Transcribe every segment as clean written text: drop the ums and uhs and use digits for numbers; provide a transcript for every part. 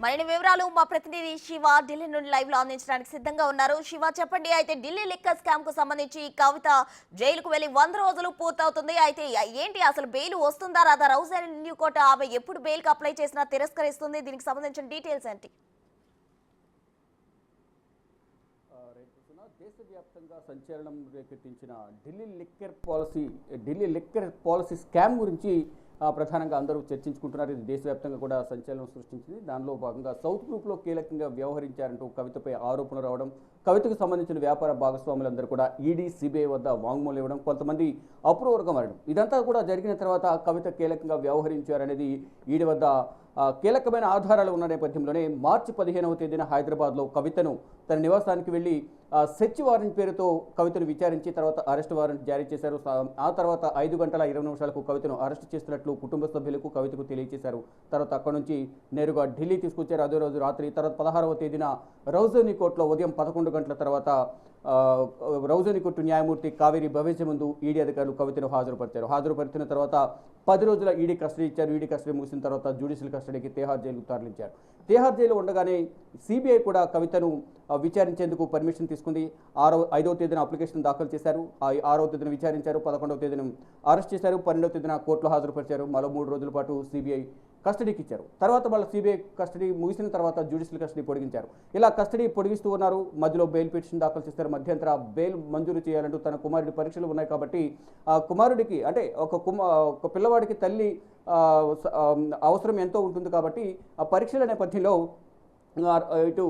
మరిన్ని వివరాలు మా ప్రతినిధి శివ ఢిల్లీ నుండి లైవ్ లో అందించడానికి సిద్ధంగా ఉన్నారు. శివ చెప్పండి, అయితే ఢిల్లీ లిక్కర్ స్కామ్ కు సంబంధించి కవిత జైలుకు వెళ్లి 100 రోజులు పూర్తవుతుంది. అయితే ఏంటి అసలు బెయిల్ వస్తుందా రాదా? రౌజన్ కోట ఆమె ఎప్పుడు బెయిల్ కి అప్లై చేసినా తిరస్కరిస్తుంది. దీనికి సంబంధించిన డీటెయిల్స్ ఏంటి? దేశవ్యాప్తంగా సంచలనం రేకెత్తించిన ఢిల్లీ లిక్కర్ పాలసీ స్కామ్ గురించి ప్రధానంగా అందరూ చర్చించుకుంటున్నారు. ఇది దేశవ్యాప్తంగా కూడా సంచలనం సృష్టించింది. దానిలో భాగంగా సౌత్ గ్రూప్లో కీలకంగా వ్యవహరించారంటూ కవితపై ఆరోపణలు రావడం, కవితకు సంబంధించిన వ్యాపార భాగస్వాములందరూ కూడా ఈడీ సిబిఐ వద్ద వాంగ్మూలం ఇవ్వడం, కొంతమంది అప్రూవర్గా మారడం, ఇదంతా కూడా జరిగిన తర్వాత కవిత కీలకంగా వ్యవహరించారనేది ఈడీ వద్ద కీలకమైన ఆధారాలు ఉన్న నేపథ్యంలోనే మార్చి 15వ తేదీన హైదరాబాద్లో కవితను తన నివాసానికి వెళ్ళి సెర్చ్ వారెంట్ పేరుతో కవితను విచారించి తర్వాత అరెస్ట్ వారెంట్ జారీ చేశారు. ఆ తర్వాత 5 గంటల 20 నిమిషాలకు కవితను అరెస్ట్ చేస్తున్నట్లు కుటుంబ సభ్యులకు కవితకు తెలియజేశారు. తర్వాత అక్కడి నుంచి నేరుగా ఢిల్లీ తీసుకొచ్చారు. అదే రోజు రాత్రి తర్వాత 16వ తేదీన రౌజనీ కోర్టులో ఉదయం 11 గంటల తర్వాత రౌజనీ కోర్టు న్యాయమూర్తి కావేరి భవేశ ముందు ఈడీ అధికారులు కవితను హాజరుపరిచారు. హాజరుపరిచిన తర్వాత 10 రోజుల ఈడీ కస్టడీ ఇచ్చారు. ఈడీ కస్టడీ ముగిసిన తర్వాత జ్యుడిషియల్ కస్టడీకి తిహార్ జైలుకు తరలించారు. తిహార్ జైలు ఉండగానే సిబిఐ కూడా కవితను విచారించేందుకు పర్మిషన్ తీసుకుంది. 5వ తేదీన అప్లికేషన్ దాఖలు చేశారు. 6వ తేదీన విచారించారు. 11వ తేదీన అరెస్ట్ చేశారు. 12వ తేదీన కోర్టులో హాజరుపరిచారు. మరో 3 రోజుల పాటు సిబిఐ కస్టడీకి ఇచ్చారు. తర్వాత మళ్ళీ సిబిఐ కస్టడీ ముగిసిన తర్వాత జ్యుడిషియల్ కస్టడీ పొడిగించారు. ఇలా కస్టడీ పొడిగిస్తూ ఉన్నారు. మధ్యలో బెయిల్ పిటిషన్ దాఖలు చేస్తారు. మధ్యంతర బెయిల్ మంజూరు చేయాలంటూ తన కుమారుడి పరీక్షలు ఉన్నాయి కాబట్టి ఆ కుమారుడికి అంటే ఒక పిల్లవాడికి తల్లి అవసరం ఎంతో ఉంటుంది కాబట్టి ఆ పరీక్షల నేపథ్యంలో ఇటు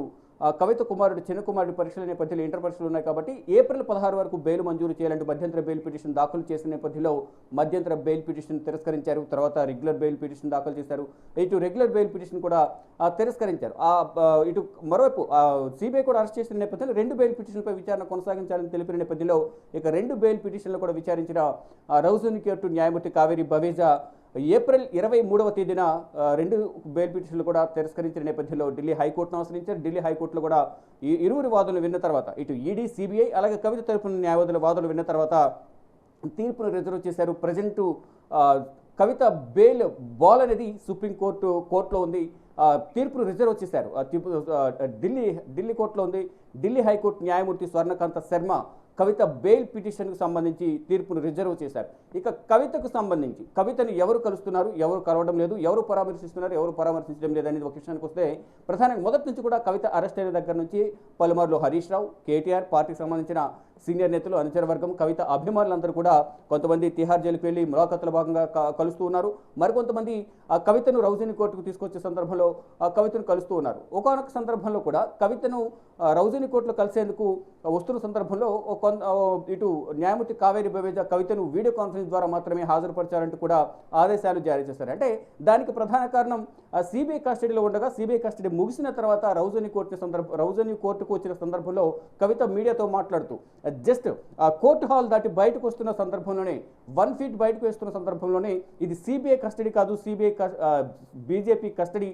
కవిత కుమారుడు చిన్న కుమారుడి పరీక్షల నేపథ్యంలో ఇంటర్ పరీక్షలు ఉన్నాయి కాబట్టి ఏప్రిల్ 16 వరకు బెయిల్ మంజూరు చేయాలంటూ మధ్యంతర బెయిల్ పిటిషన్ దాఖలు చేసిన నేపథ్యంలో మధ్యంతర బెయిల్ పిటిషన్ తిరస్కరించారు. తర్వాత రెగ్యులర్ బెయిల్ పిటిషన్ దాఖలు చేశారు. ఇటు రెగ్యులర్ బెయిల్ పిటిషన్ కూడా తిరస్కరించారు. ఇటు మరోవైపు సిబిఐ కూడా అరెస్ట్ చేసిన నేపథ్యంలో 2 బెయిల్ పిటిషన్పై విచారణ కొనసాగించాలని తెలిపిన నేపథ్యంలో ఇక 2 బెయిల్ పిటిషన్లు కూడా విచారించిన రౌజన్ కోర్టు న్యాయమూర్తి కావేరి భవేజా ఏప్రిల్ 23వ తేదీన 2 బెయిల్ పిటిషన్లు కూడా తిరస్కరించిన నేపథ్యంలో ఢిల్లీ హైకోర్టును ఆశ్రయించారు. ఢిల్లీ హైకోర్టులో కూడా ఇరువురి వాదనలు విన్న తర్వాత ఇటు ఈడీ సిబిఐ అలాగే కవిత తరపున న్యాయవాదుల వాదనలు విన్న తర్వాత తీర్పును రిజర్వ్ చేశారు. ప్రజెంట్ కవిత బెయిల్ బాల్ అనేది కోర్టులో ఉంది. తీర్పును రిజర్వ్ చేశారు. ఢిల్లీ కోర్టులో ఉంది. ఢిల్లీ హైకోర్టు న్యాయమూర్తి స్వర్ణకాంత శర్మ కవిత బెయిల్ పిటిషన్కు సంబంధించి తీర్పును రిజర్వ్ చేశారు. ఇక కవితకు సంబంధించి కవితను ఎవరు కలుస్తున్నారు, ఎవరు కలవడం లేదు, ఎవరు పరామర్శిస్తున్నారు, ఎవరు పరామర్శించడం లేదు అనేది ఒక విషయానికి వస్తే ప్రధానంగా మొదటి నుంచి కూడా కవిత అరెస్ట్ అయిన దగ్గర నుంచి పలుమార్లు హరీష్ రావు, కేటీఆర్, పార్టీకి సంబంధించిన సీనియర్ నేతలు, అనుచర వర్గం, కవిత అభిమానులందరూ కూడా కొంతమంది తిహార్ జైలుకు వెళ్ళి ములాఖతుల భాగంగా కలుస్తూ ఉన్నారు. మరికొంతమంది కవితను రౌజనీ కోర్టుకు తీసుకొచ్చే సందర్భంలో కవితను కలుస్తూ ఉన్నారు. ఒకనొక సందర్భంలో కూడా కవితను రౌజనీ కోర్టులో కలిసేందుకు వస్తున్న సందర్భంలో ఇటు న్యాయమూర్తి కావేరి భవేజా కవితను వీడియో కాన్ఫరెన్స్ ద్వారా మాత్రమే హాజరుపరచాలంటూ కూడా ఆదేశాలు జారీ చేశారు. అంటే దానికి ప్రధాన కారణం సిబిఐ కస్టడీలో ఉండగా సిబిఐ కస్టడీ ముగిసిన తర్వాత రౌజనీ కోర్టుకు వచ్చిన సందర్భంలో కవిత మీడియాతో మాట్లాడుతూ జస్ట్ కోర్టు హాల్ దాటి బయటకు వస్తున్న సందర్భంలోనే 1 ఫీట్ బయటకు వేస్తున్న సందర్భంలోనే ఇది సిబిఐ కస్టడీ కాదు, బీజేపీ కస్టడీ.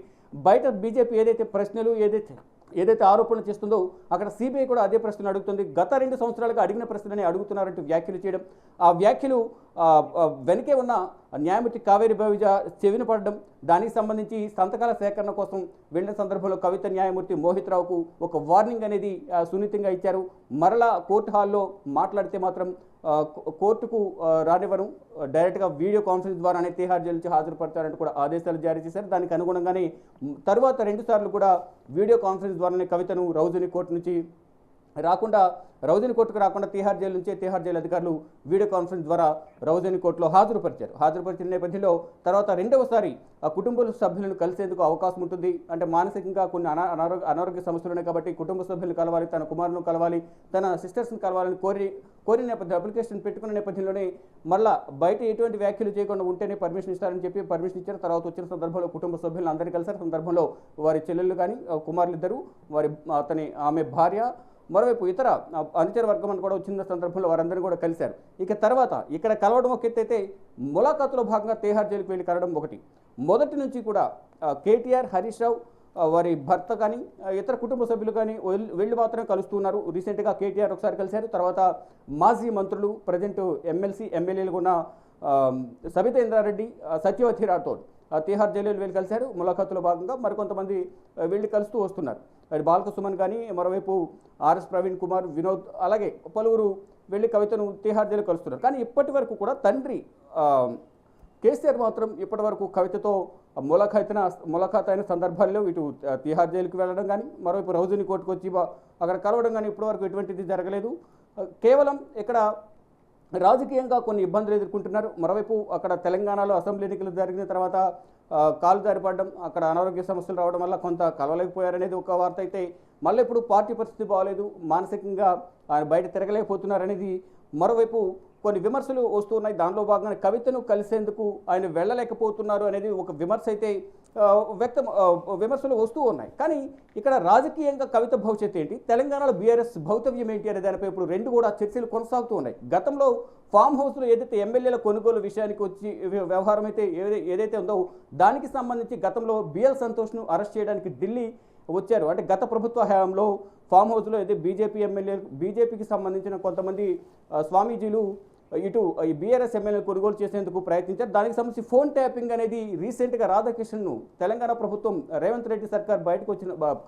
బయట బీజేపీ ఏదైతే ప్రశ్నలు ఏదైతే ఆరోపణలు చేస్తుందో అక్కడ సిబిఐ కూడా అదే ప్రశ్నలు అడుగుతుంది. గత 2 సంవత్సరాలుగా అడిగిన ప్రశ్నలని అడుగుతున్నారంటూ వ్యాఖ్యలు చేయడం, ఆ వ్యాఖ్యలు వెనకే ఉన్న న్యాయమూర్తి కావేరి భవేజా చెవిన పడడం, దానికి సంబంధించి సంతకాల సేకరణ కోసం వెళ్ళిన సందర్భంలో కవిత న్యాయమూర్తి మోహిత్ రావుకు ఒక వార్నింగ్ అనేది సున్నితంగా ఇచ్చారు. మరలా కోర్టు హాల్లో మాట్లాడితే మాత్రం కోర్టుకు రానివ్వను, డైరెక్ట్గా వీడియో కాన్ఫరెన్స్ ద్వారానే తిహార్ జైలు నుంచి హాజరుపడతారంటూ కూడా ఆదేశాలు జారీ చేశారు. దానికి అనుగుణంగానే తర్వాత 2 సార్లు కూడా వీడియో కాన్ఫరెన్స్ ద్వారానే కవితను రౌజనీ కోర్టుకు రాకుండా తిహార్ జైలు నుంచే తిహార్ జైలు అధికారులు వీడియో కాన్ఫరెన్స్ ద్వారా రౌజనీ కోర్టులో హాజరుపరిచిన నేపథ్యంలో తర్వాత 2వసారి ఆ కుటుంబ సభ్యులను కలిసేందుకు అవకాశం ఉంటుంది. అంటే మానసికంగా కొన్ని అనారోగ్య సమస్యలు ఉన్నాయి కాబట్టి కుటుంబ సభ్యులను కలవాలి, తన కుమారులను కలవాలి, తన సిస్టర్స్ని కలవాలని కోరిన నేపథ్యం అప్లికేషన్ పెట్టుకున్న నేపథ్యంలోనే మళ్ళా బయట ఎటువంటి వ్యాఖ్యలు చేయకుండా ఉంటేనే పర్మిషన్ ఇస్తారని చెప్పి పర్మిషన్ ఇచ్చారు. తర్వాత వచ్చిన సందర్భంలో కుటుంబ సభ్యులను అందరినీ కలిసారు. సందర్భంలో వారి చెల్లెళ్ళు కానీ కుమారులు ఇద్దరు, ఆమె భార్య, మరోవైపు ఇతర అనుచర వర్గం అని కూడా వచ్చిన సందర్భంలో వారందరినీ కూడా కలిశారు. ఇక తర్వాత ఇక్కడ కలవడం ఒక ఎత్తైతే ములాఖాతులో భాగంగా తిహార్ జైలుకు వెళ్ళి కలవడం ఒకటి. మొదటి నుంచి కూడా కేటీఆర్, హరీష్ రావు, వారి భర్త కానీ ఇతర కుటుంబ సభ్యులు కానీ వెళ్ళి మాత్రమే కలుస్తున్నారు. రీసెంట్గా కేటీఆర్ ఒకసారి కలిశారు. తర్వాత మాజీ మంత్రులు, ప్రజెంట్ ఎమ్మెల్యేలు ఉన్న సబితా ఇంద్రారెడ్డి, సత్యవతి రాథోడ్ తీహార్ జైలు వెళ్ళి కలిశారు. ములాఖాతులో భాగంగా మరికొంతమంది వెళ్ళి కలుస్తూ వస్తున్నారు. అది బాల్క సుమన్ కానీ, మరోవైపు ఆర్ఎస్ ప్రవీణ్ కుమార్, వినోద్, అలాగే పలువురు వెళ్ళి కవితను తీహార్ జైలు కలుస్తున్నారు. కానీ ఇప్పటి వరకు కూడా తండ్రి కేసీఆర్ మాత్రం ఇప్పటి వరకు కవితతో ములాఖాత్ అయిన సందర్భాల్లో ఇటు తీహార్ జైలుకి వెళ్ళడం కానీ, మరోవైపు రౌజుని కోర్టుకు వచ్చి అక్కడ కలవడం కానీ ఇప్పటివరకు ఎటువంటిది జరగలేదు. కేవలం ఇక్కడ రాజకీయంగా కొన్ని ఇబ్బందులు ఎదుర్కొంటున్నారు. మరోవైపు అక్కడ తెలంగాణలో అసెంబ్లీ ఎన్నికలు జరిగిన తర్వాత కాలు జారిపడడం, అక్కడ అనారోగ్య సమస్యలు రావడం వల్ల కొంత కలవలేకపోయారనేది ఒక వార్త అయితే, మళ్ళీ ఇప్పుడు పార్టీ పరిస్థితి బాగోలేదు, మానసికంగా ఆయన బయట తిరగలేకపోతున్నారనేది మరోవైపు కొన్ని విమర్శలు వస్తున్నాయి. దానిలో భాగంగా కవితను కలిసేందుకు ఆయన వెళ్ళలేకపోతున్నారు అనేది ఒక విమర్శ అయితే విమర్శలు వస్తూ ఉన్నాయి. కానీ ఇక్కడ రాజకీయంగా కవిత భవిష్యత్తు ఏంటి, తెలంగాణలో బీఆర్ఎస్ భౌతవ్యం ఏంటి అనే దానిపై ఇప్పుడు రెండు కూడా చర్చలు కొనసాగుతూ ఉన్నాయి. గతంలో ఫామ్ హౌస్లో ఏదైతే ఎమ్మెల్యేల కొనుగోలు విషయానికి వచ్చి వ్యవహారం అయితే ఏదైతే ఉందో దానికి సంబంధించి గతంలో బిఎల్ సంతోష్ను అరెస్ట్ చేయడానికి ఢిల్లీ వచ్చారు. అంటే గత ప్రభుత్వ హయాంలో ఫామ్ హౌస్లో అయితే బీజేపీకి సంబంధించిన కొంతమంది స్వామీజీలు ఇటు ఈ బీఆర్ఎస్ ఎమ్మెల్యేలు కొనుగోలు చేసేందుకు ప్రయత్నించారు. దానికి సంబంధించి ఫోన్ ట్యాపింగ్ అనేది రీసెంట్గా రాధాకృష్ణన్ను తెలంగాణ ప్రభుత్వం రేవంత్ రెడ్డి సర్కార్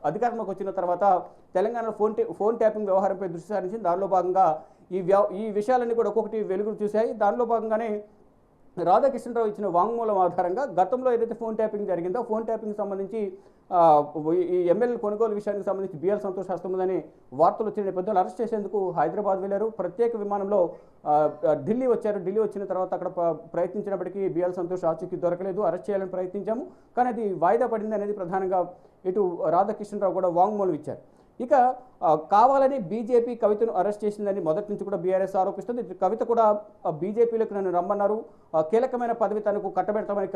అధికారంలోకి వచ్చిన తర్వాత తెలంగాణలో ఫోన్ ట్యాపింగ్ వ్యవహారంపై దృష్టి సారించింది. దానిలో భాగంగా ఈ విషయాలన్నీ కూడా ఒక్కొక్కటి వెలుగులు చూశాయి. దానిలో భాగంగానే రాధాకృష్ణరావు ఇచ్చిన వాంగ్మూలం ఆధారంగా గతంలో ఏదైతే ఫోన్ ట్యాపింగ్ జరిగిందో ఫోన్ ట్యాపింగ్ సంబంధించి ఈ ఎమ్మెల్యే కొనుగోలు విషయానికి సంబంధించి బిఎల్ సంతోష్ హస్తముందని వార్తలు వచ్చిన నేపథ్యంలో అరెస్ట్ చేసేందుకు హైదరాబాద్ వెళ్లారు. ప్రత్యేక విమానంలో ఢిల్లీ వచ్చారు. ఢిల్లీ వచ్చిన తర్వాత అక్కడ ప్రయత్నించినప్పటికీ బిఎల్ సంతోష్ ఆచూకీ దొరకలేదు. అరెస్ట్ చేయాలని ప్రయత్నించాము, కానీ అది వాయిదా పడింది అనేది ప్రధానంగా ఇటు రాధాకృష్ణరావు కూడా వాంగ్మూలం ఇచ్చారు. ఇక కావాలని బీజేపీ కవితను అరెస్ట్ చేసిందని మొదటి నుంచి కూడా బీఆర్ఎస్ ఆరోపిస్తుంది. కవిత కూడా బీజేపీలోకి నన్ను రమ్మన్నారు, కీలకమైన పదవి తనకు కట్టబెడతామని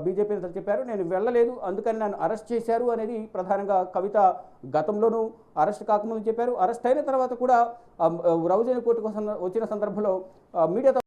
బీజేపీ నేతలు చెప్పారు, నేను వెళ్ళలేదు, అందుకని నన్ను అరెస్ట్ చేశారు అనేది ప్రధానంగా కవిత గతంలోనూ అరెస్ట్ కాకముందు చెప్పారు. అరెస్ట్ అయిన తర్వాత కూడా రౌజన్ కోర్టుకు వచ్చిన సందర్భంలో మీడియాతో